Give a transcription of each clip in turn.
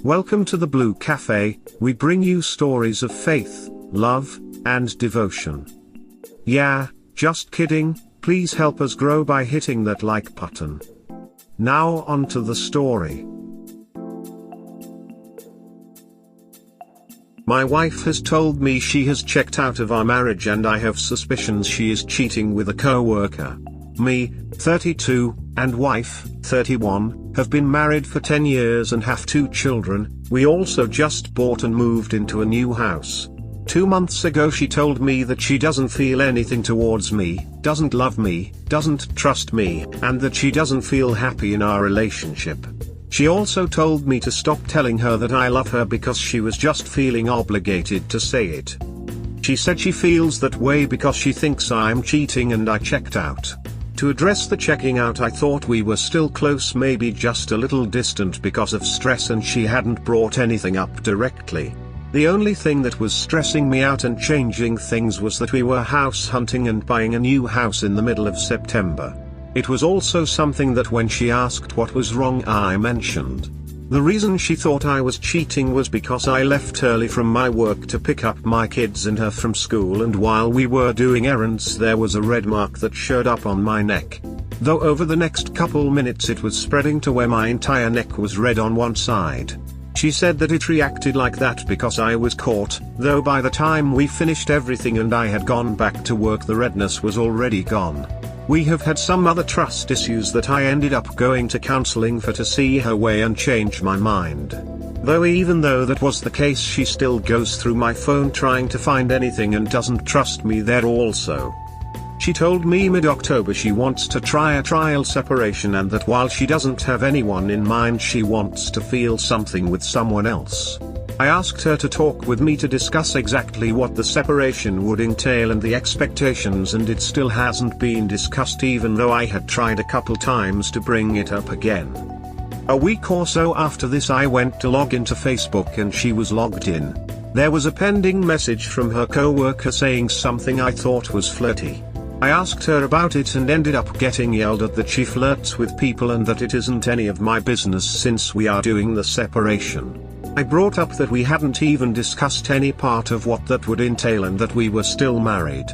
Welcome to the Blue Cafe. We bring you stories of faith, love, and devotion. Yeah, just kidding, please help us grow by hitting that like button. Now on to the story. My wife has told me she has checked out of our marriage and I have suspicions she is cheating with a coworker. Me, 32, and wife, 31, have been married for 10 years and have 2 children. We also just bought and moved into a new house. 2 months ago she told me that she doesn't feel anything towards me, doesn't love me, doesn't trust me, and that she doesn't feel happy in our relationship. She also told me to stop telling her that I love her because she was just feeling obligated to say it. She said she feels that way because she thinks I'm cheating and I checked out. To address the checking out, I thought we were still close, maybe just a little distant because of stress, and she hadn't brought anything up directly. The only thing that was stressing me out and changing things was that we were house hunting and buying a new house in the middle of September. It was also something that when she asked what was wrong I mentioned. The reason she thought I was cheating was because I left early from my work to pick up my kids and her from school, and while we were doing errands there was a red mark that showed up on my neck. Though over the next couple minutes it was spreading to where my entire neck was red on one side. She said that it reacted like that because I was caught, though by the time we finished everything and I had gone back to work the redness was already gone. We have had some other trust issues that I ended up going to counseling for to see her way and change my mind. Though even though that was the case, she still goes through my phone trying to find anything and doesn't trust me there also. She told me mid-October she wants to try a trial separation and that while she doesn't have anyone in mind she wants to feel something with someone else. I asked her to talk with me to discuss exactly what the separation would entail and the expectations, and it still hasn't been discussed even though I had tried a couple times to bring it up again. A week or so after this I went to log into Facebook and she was logged in. There was a pending message from her coworker saying something I thought was flirty. I asked her about it and ended up getting yelled at that she flirts with people and that it isn't any of my business since we are doing the separation. I brought up that we hadn't even discussed any part of what that would entail and that we were still married.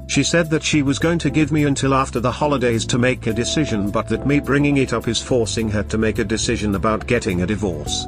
She said that she was going to give me until after the holidays to make a decision, but that me bringing it up is forcing her to make a decision about getting a divorce.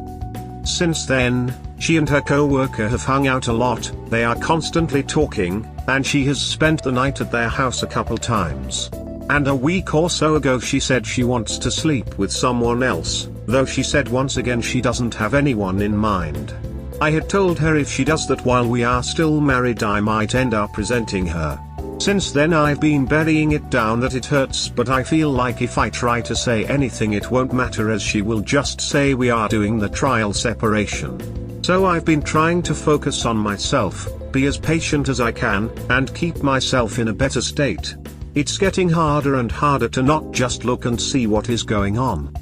Since then, she and her coworker have hung out a lot, they are constantly talking, and she has spent the night at their house a couple times. And a week or so ago she said she wants to sleep with someone else, though she said once again she doesn't have anyone in mind. I had told her if she does that while we are still married I might end up resenting her. Since then I've been burying it down that it hurts, but I feel like if I try to say anything it won't matter as she will just say we are doing the trial separation. So I've been trying to focus on myself, be as patient as I can, and keep myself in a better state. It's getting harder and harder to not just look and see what is going on.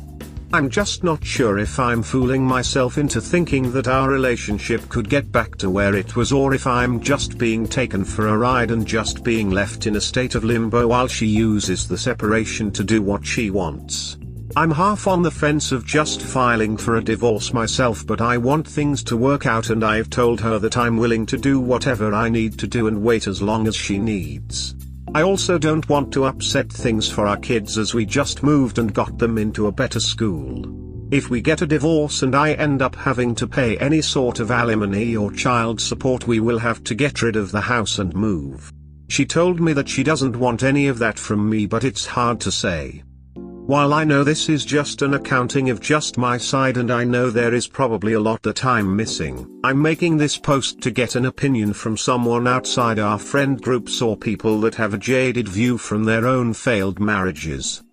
I'm just not sure if I'm fooling myself into thinking that our relationship could get back to where it was, or if I'm just being taken for a ride and just being left in a state of limbo while she uses the separation to do what she wants. I'm half on the fence of just filing for a divorce myself, but I want things to work out and I've told her that I'm willing to do whatever I need to do and wait as long as she needs. I also don't want to upset things for our kids as we just moved and got them into a better school. If we get a divorce and I end up having to pay any sort of alimony or child support, we will have to get rid of the house and move. She told me that she doesn't want any of that from me, but it's hard to say. While I know this is just an accounting of just my side and I know there is probably a lot that I'm missing, I'm making this post to get an opinion from someone outside our friend groups or people that have a jaded view from their own failed marriages.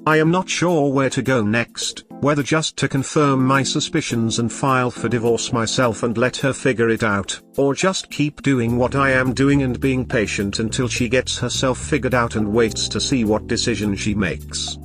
I am not sure where to go next, whether just to confirm my suspicions and file for divorce myself and let her figure it out, or just keep doing what I am doing and being patient until she gets herself figured out and waits to see what decision she makes.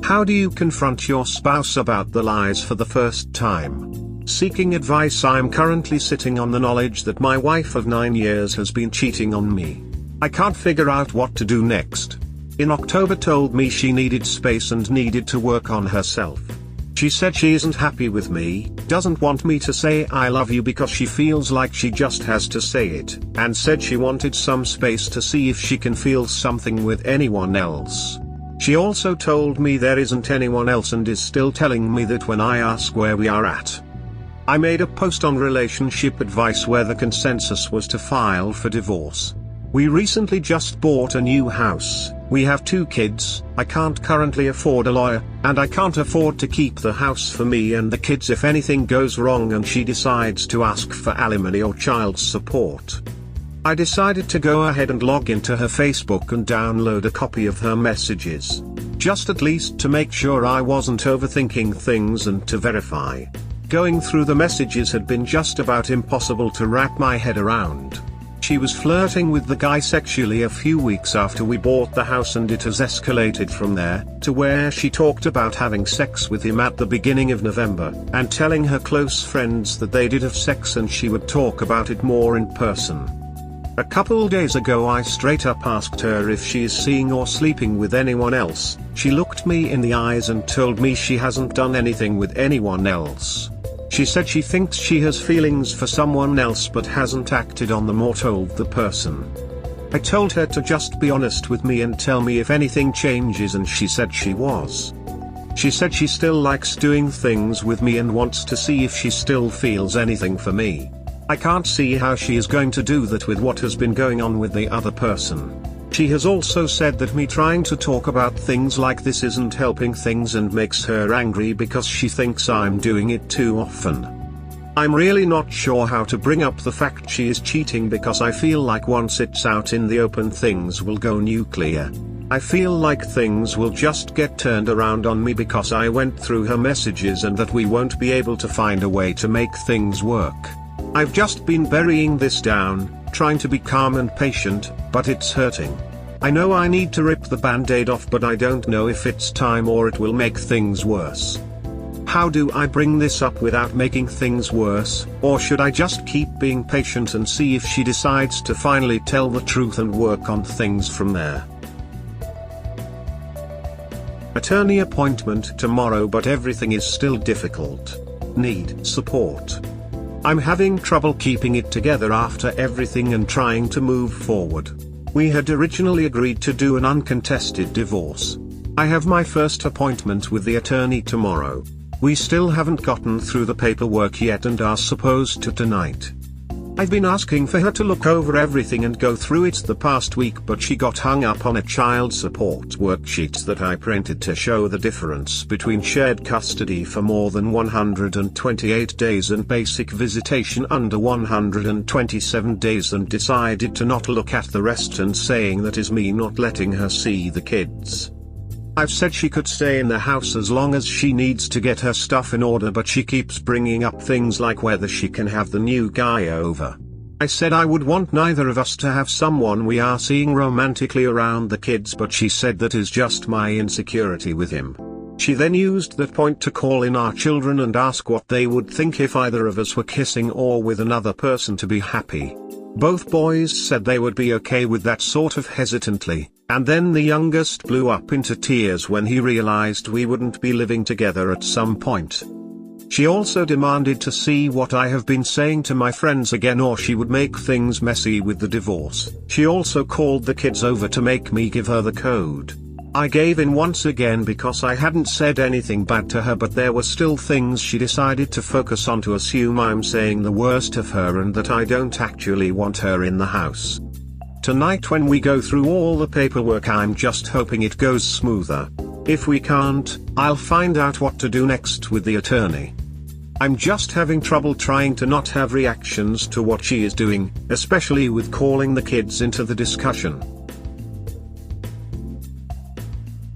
How do you confront your spouse about the lies for the first time? Seeking advice. I'm currently sitting on the knowledge that my wife of 9 years has been cheating on me. I can't figure out what to do next. In October told me she needed space and needed to work on herself. She said she isn't happy with me, doesn't want me to say I love you because she feels like she just has to say it, and said she wanted some space to see if she can feel something with anyone else. She also told me there isn't anyone else and is still telling me that when I ask where we are at. I made a post on relationship advice where the consensus was to file for divorce. We recently just bought a new house, we have 2 kids, I can't currently afford a lawyer, and I can't afford to keep the house for me and the kids if anything goes wrong and she decides to ask for alimony or child support. I decided to go ahead and log into her Facebook and download a copy of her messages. Just at least to make sure I wasn't overthinking things and to verify. Going through the messages had been just about impossible to wrap my head around. She was flirting with the guy sexually a few weeks after we bought the house, and it has escalated from there, to where she talked about having sex with him at the beginning of November, and telling her close friends that they did have sex and she would talk about it more in person. A couple days ago I straight up asked her if she is seeing or sleeping with anyone else. She looked me in the eyes and told me she hasn't done anything with anyone else. She said she thinks she has feelings for someone else but hasn't acted on them or told the person. I told her to just be honest with me and tell me if anything changes, and she said she was. She said she still likes doing things with me and wants to see if she still feels anything for me. I can't see how she is going to do that with what has been going on with the other person. She has also said that me trying to talk about things like this isn't helping things and makes her angry because she thinks I'm doing it too often. I'm really not sure how to bring up the fact she is cheating because I feel like once it's out in the open things will go nuclear. I feel like things will just get turned around on me because I went through her messages and that we won't be able to find a way to make things work. I've just been burying this down, trying to be calm and patient, but it's hurting. I know I need to rip the band-aid off, but I don't know if it's time or it will make things worse. How do I bring this up without making things worse, or should I just keep being patient and see if she decides to finally tell the truth and work on things from there? Attorney appointment tomorrow, but everything is still difficult. Need support. I'm having trouble keeping it together after everything and trying to move forward. We had originally agreed to do an uncontested divorce. I have my first appointment with the attorney tomorrow. We still haven't gotten through the paperwork yet and are supposed to tonight. I've been asking for her to look over everything and go through it the past week, but she got hung up on a child support worksheet that I printed to show the difference between shared custody for more than 128 days and basic visitation under 127 days, and decided to not look at the rest, and saying that is me not letting her see the kids. I've said she could stay in the house as long as she needs to get her stuff in order, but she keeps bringing up things like whether she can have the new guy over. I said I would want neither of us to have someone we are seeing romantically around the kids, but she said that is just my insecurity with him. She then used that point to call in our children and ask what they would think if either of us were kissing or with another person to be happy. Both boys said they would be okay with that, sort of hesitantly, and then the youngest blew up into tears when he realized we wouldn't be living together at some point. She also demanded to see what I have been saying to my friends again, or she would make things messy with the divorce. She also called the kids over to make me give her the code. I gave in once again because I hadn't said anything bad to her, but there were still things she decided to focus on to assume I'm saying the worst of her and that I don't actually want her in the house. Tonight when we go through all the paperwork, I'm just hoping it goes smoother. If we can't, I'll find out what to do next with the attorney. I'm just having trouble trying to not have reactions to what she is doing, especially with calling the kids into the discussion.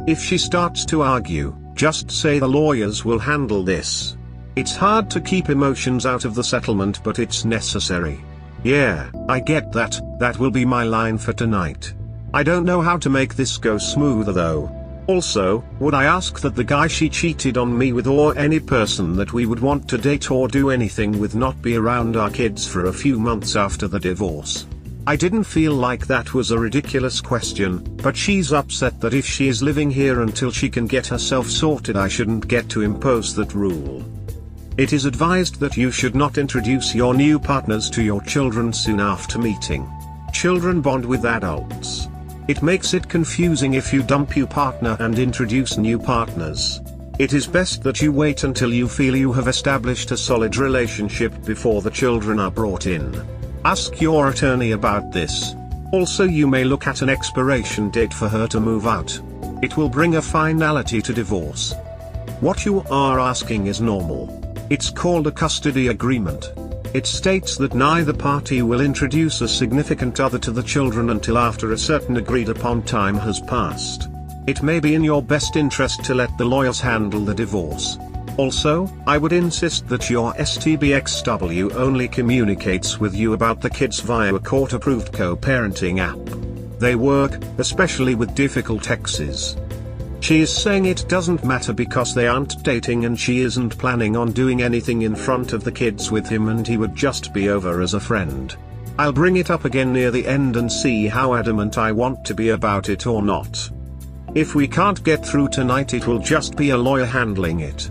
If she starts to argue, just say the lawyers will handle this. It's hard to keep emotions out of the settlement, but it's necessary. Yeah, I get that, that will be my line for tonight. I don't know how to make this go smoother though. Also, would I ask that the guy she cheated on me with, or any person that we would want to date or do anything with, not be around our kids for a few months after the divorce? I didn't feel like that was a ridiculous question, but she's upset that if she is living here until she can get herself sorted, I shouldn't get to impose that rule. It is advised that you should not introduce your new partners to your children soon after meeting. Children bond with adults. It makes it confusing if you dump your partner and introduce new partners. It is best that you wait until you feel you have established a solid relationship before the children are brought in. Ask your attorney about this. Also, you may look at an expiration date for her to move out. It will bring a finality to divorce. What you are asking is normal. It's called a custody agreement. It states that neither party will introduce a significant other to the children until after a certain agreed upon time has passed. It may be in your best interest to let the lawyers handle the divorce. Also, I would insist that your STBXW only communicates with you about the kids via a court-approved co-parenting app. They work, especially with difficult exes. She is saying it doesn't matter because they aren't dating and she isn't planning on doing anything in front of the kids with him and he would just be over as a friend. I'll bring it up again near the end and see how adamant I want to be about it or not. If we can't get through tonight, it will just be a lawyer handling it.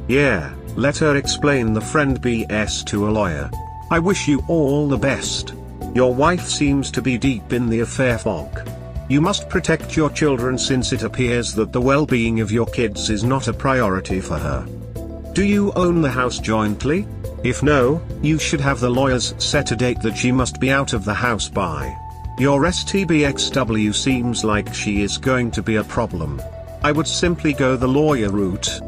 Yeah, let her explain the friend BS to a lawyer. I wish you all the best. Your wife seems to be deep in the affair fog. You must protect your children since it appears that the well-being of your kids is not a priority for her. Do you own the house jointly? If no, you should have the lawyers set a date that she must be out of the house by. Your STBXW seems like she is going to be a problem. I would simply go the lawyer route.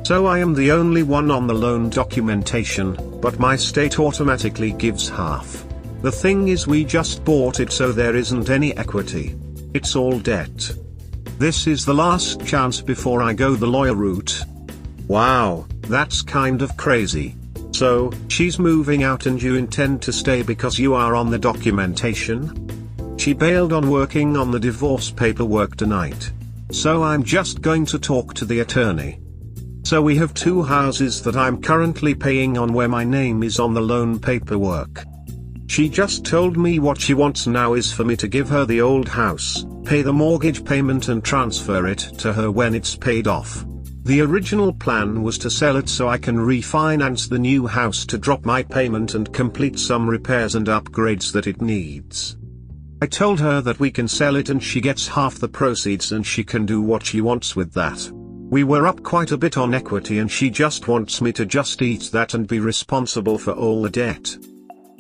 So I am the only one on the loan documentation, but my state automatically gives half. The thing is, we just bought it, so there isn't any equity. It's all debt. This is the last chance before I go the lawyer route. Wow, that's kind of crazy. So, she's moving out and you intend to stay because you are on the documentation? She bailed on working on the divorce paperwork tonight. So I'm just going to talk to the attorney. So we have two houses that I'm currently paying on where my name is on the loan paperwork. She just told me what she wants now is for me to give her the old house, pay the mortgage payment and transfer it to her when it's paid off. The original plan was to sell it so I can refinance the new house to drop my payment and complete some repairs and upgrades that it needs. I told her that we can sell it and she gets half the proceeds and she can do what she wants with that. We were up quite a bit on equity and she just wants me to just eat that and be responsible for all the debt.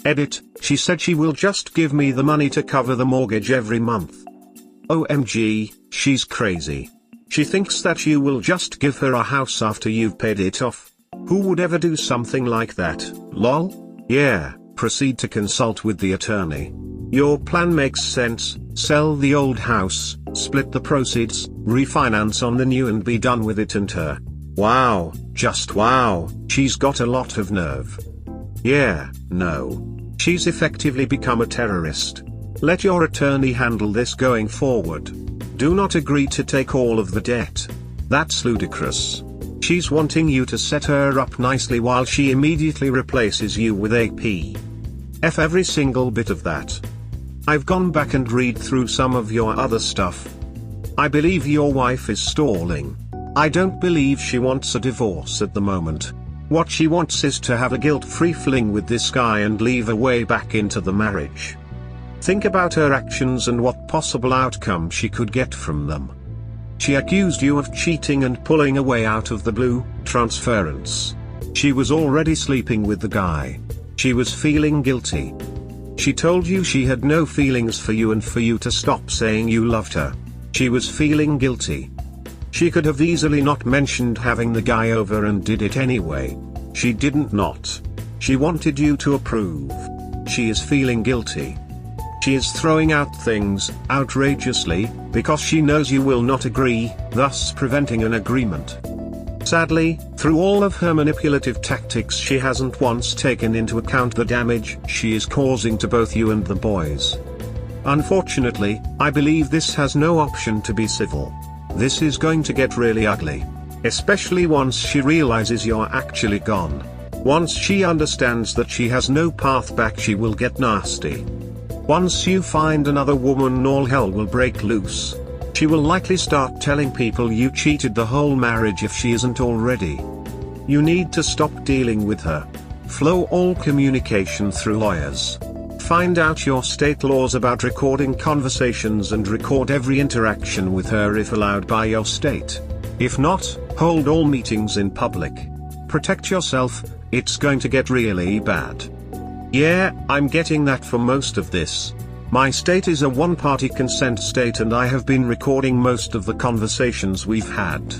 Edit, she said she will just give me the money to cover the mortgage every month. OMG, she's crazy. She thinks that you will just give her a house after you've paid it off. Who would ever do something like that, lol? Yeah, proceed to consult with the attorney. Your plan makes sense, sell the old house, split the proceeds, refinance on the new and be done with it and her. Wow, just wow, she's got a lot of nerve. Yeah, no. She's effectively become a terrorist. Let your attorney handle this going forward. Do not agree to take all of the debt. That's ludicrous. She's wanting you to set her up nicely while she immediately replaces you with AP. F every single bit of that. I've gone back and read through some of your other stuff. I believe your wife is stalling. I don't believe she wants a divorce at the moment. What she wants is to have a guilt-free fling with this guy and leave her way back into the marriage. Think about her actions and what possible outcome she could get from them. She accused you of cheating and pulling away out of the blue, transference. She was already sleeping with the guy. She was feeling guilty. She told you she had no feelings for you and for you to stop saying you loved her. She was feeling guilty. She could have easily not mentioned having the guy over and did it anyway. She didn't not. She wanted you to approve. She is feeling guilty. She is throwing out things, outrageously, because she knows you will not agree, thus preventing an agreement. Sadly, through all of her manipulative tactics, she hasn't once taken into account the damage she is causing to both you and the boys. Unfortunately, I believe this has no option to be civil. This is going to get really ugly. Especially once she realizes you're actually gone. Once she understands that she has no path back, she will get nasty. Once you find another woman, all hell will break loose. She will likely start telling people you cheated the whole marriage if she isn't already. You need to stop dealing with her. Flow all communication through lawyers. Find out your state laws about recording conversations and record every interaction with her if allowed by your state. If not, hold all meetings in public. Protect yourself, it's going to get really bad. Yeah, I'm getting that for most of this. My state is a one-party consent state and I have been recording most of the conversations we've had.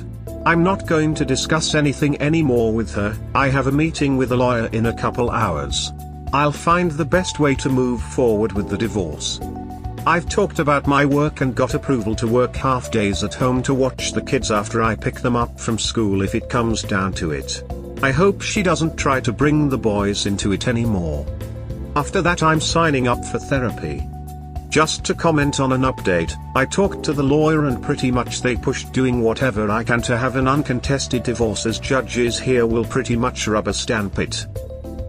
I'm not going to discuss anything anymore with her. I have a meeting with a lawyer in a couple hours. I'll find the best way to move forward with the divorce. I've talked about my work and got approval to work half days at home to watch the kids after I pick them up from school if it comes down to it. I hope she doesn't try to bring the boys into it anymore. After that, I'm signing up for therapy. Just to comment on an update, I talked to the lawyer and pretty much they pushed doing whatever I can to have an uncontested divorce, as judges here will pretty much rubber stamp it.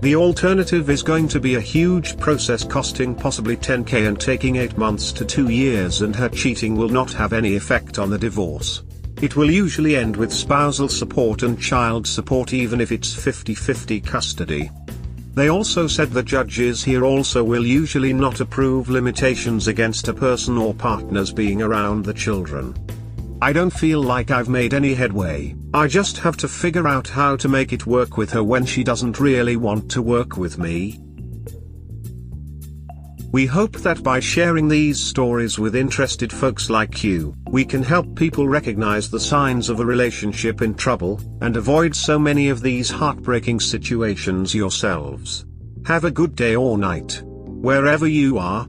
The alternative is going to be a huge process costing possibly $10,000 and taking 8 months to 2 years, and her cheating will not have any effect on the divorce. It will usually end with spousal support and child support even if it's 50-50 custody. They also said the judges here also will usually not approve limitations against a person or partners being around the children. I don't feel like I've made any headway. I just have to figure out how to make it work with her when she doesn't really want to work with me. We hope that by sharing these stories with interested folks like you, we can help people recognize the signs of a relationship in trouble, and avoid so many of these heartbreaking situations yourselves. Have a good day or night, wherever you are.